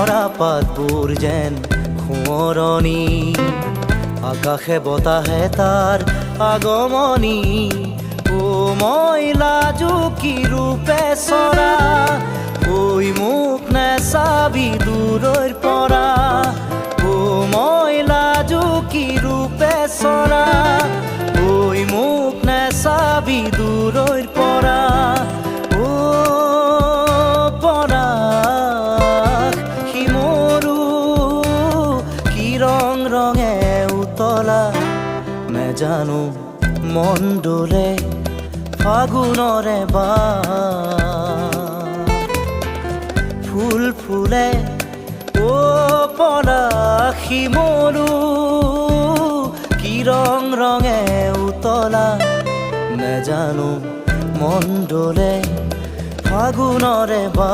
পাতবোৰ যেন সোঁৱৰণি আকাশে বতাহে তাৰ আগমনি ও মই লাজো কি ৰূপে চৰা ঐ মোক নেচাবি দূৰৈৰ পৰা ও মই লাজো কি ৰূপে চৰা ঐ মোক নেচাবি দূৰৈৰ পৰা রঙে উতলা নেজানো মন দোলে ফাগুনরে বা ফুল ফুলে ও পলাশি মরু কি রঙে উতলা নেজানো মন দোলে ফাগুনরে বা